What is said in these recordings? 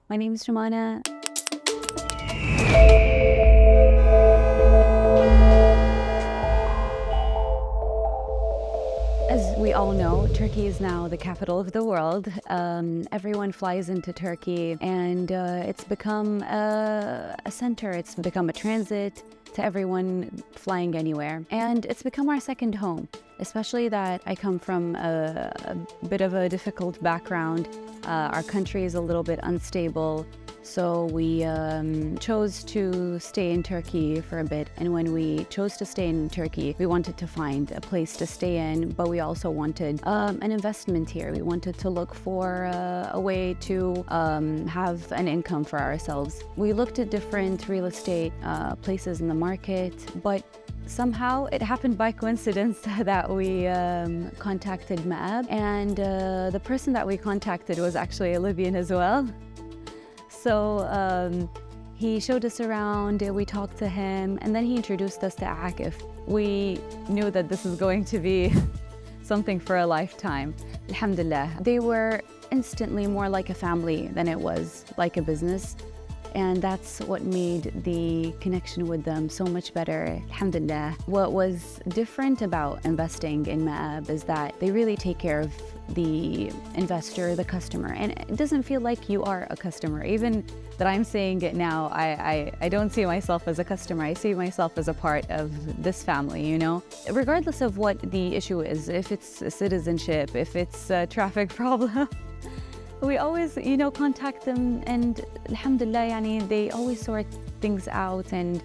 My name is Jumana. As we all know, Turkey is now the capital of the world. Everyone flies into Turkey, and it's become a center. It's become a transit to everyone flying anywhere. And it's become our second home, especially that I come from a bit of a difficult background. Our country is a little bit unstable. So we chose to stay in Turkey for a bit. And when we chose to stay in Turkey, we wanted to find a place to stay in, but we also wanted an investment here. We wanted to look for a way to have an income for ourselves. We looked at different real estate places in the market, but somehow it happened by coincidence that we contacted MAB, and the person that we contacted was actually a Libyan as well. So he showed us around, we talked to him, and then he introduced us to Akif. We knew that this is going to be something for a lifetime. Alhamdulillah. They were instantly more like a family than it was like a business. And that's what made the connection with them so much better, alhamdulillah. What was different about investing in MAB is that they really take care of the investor, the customer, and it doesn't feel like you are a customer. Even that I'm saying it now, I don't see myself as a customer. I see myself as a part of this family, you know? Regardless of what the issue is, if it's citizenship, if it's a traffic problem, we always, contact them, and alhamdulillah, they always sort things out and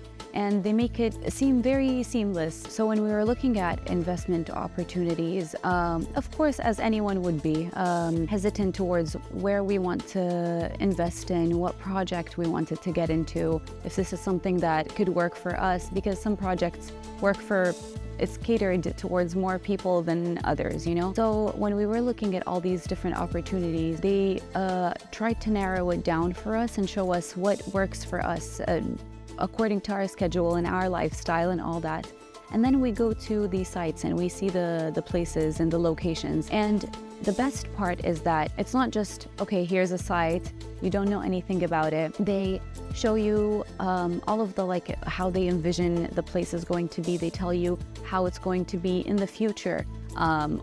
they make it seem very seamless. So when we were looking at investment opportunities, of course, as anyone would be, hesitant towards where we want to invest in, what project we wanted to get into, if this is something that could work for us, because some projects it's catered towards more people than others, So when we were looking at all these different opportunities, they tried to narrow it down for us and show us what works for us according to our schedule and our lifestyle and all that. And then we go to these sites and we see the places and the locations. And the best part is that it's not just, okay, here's a site, you don't know anything about it. They show you all of the, how they envision the place is going to be. They tell you how it's going to be in the future,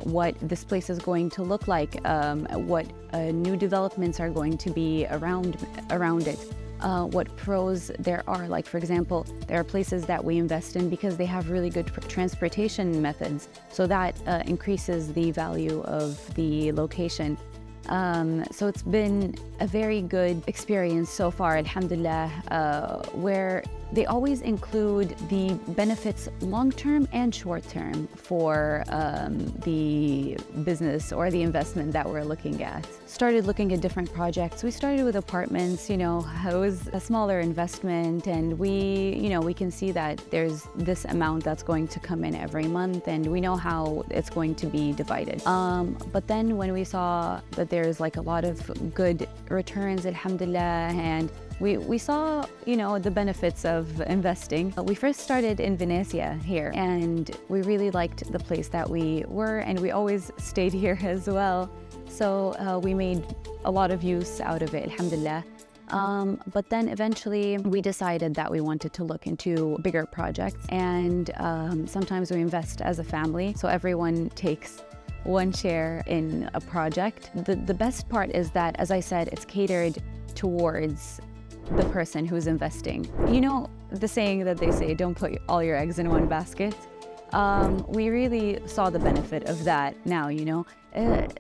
what this place is going to look like, what new developments are going to be around it. What pros there are. Like, for example, there are places that we invest in because they have really good transportation methods. So that increases the value of the location. So it's been a very good experience so far, alhamdulillah, where they always include the benefits long-term and short-term for the business or the investment that we're looking at. Started looking at different projects. We started with apartments, it was a smaller investment, and we can see that there's this amount that's going to come in every month, and we know how it's going to be divided. But then when we saw that there's a lot of good returns, alhamdulillah, and we saw, the benefits of investing. We first started in Venezia here, and we really liked the place that we were, and we always stayed here as well. So we made a lot of use out of it, alhamdulillah. But then eventually we decided that we wanted to look into bigger projects, and sometimes we invest as a family, so everyone takes one share in a project. The best part is that, as I said, it's catered towards the person who's investing. The saying that they say, don't put all your eggs in one basket. We really saw the benefit of that now,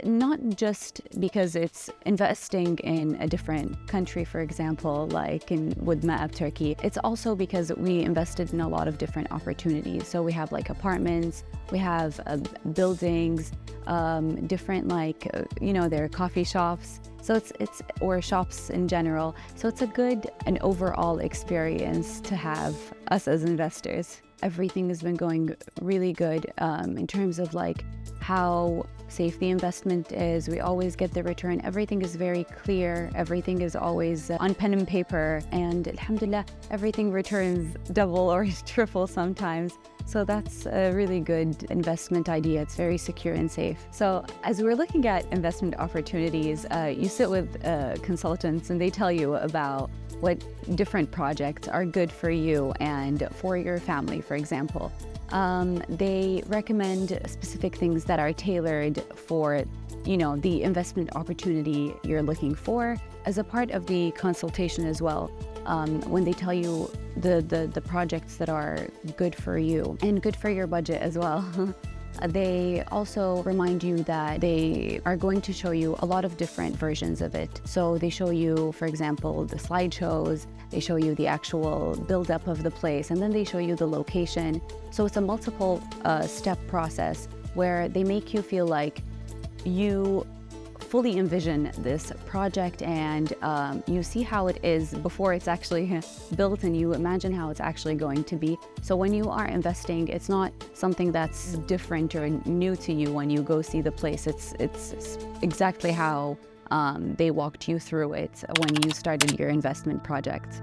not just because it's investing in a different country, for example, with MAB Turkey. It's also because we invested in a lot of different opportunities. So we have apartments, we have buildings, different there are coffee shops. So it's or shops in general. So it's an overall experience to have us as investors. everything has been going really good in terms of like how safe the investment is. We always get the return. Everything is very clear. Everything is always on pen and paper. And alhamdulillah, everything returns double or triple sometimes. So that's a really good investment idea. It's very secure and safe. So as we're looking at investment opportunities, you sit with consultants and they tell you about what different projects are good for you and for your family, for example. They recommend specific things that are tailored for, the investment opportunity you're looking for as a part of the consultation as well. When they tell you the projects that are good for you and good for your budget as well. They also remind you that they are going to show you a lot of different versions of it. So they show you, for example, the slideshows, they show you the actual build-up of the place, and then they show you the location. So it's a multiple step process where they make you feel like you fully envision this project and you see how it is before it's actually built, and you imagine how it's actually going to be. So when you are investing, it's not something that's different or new to you when you go see the place. It's exactly how they walked you through it when you started your investment project.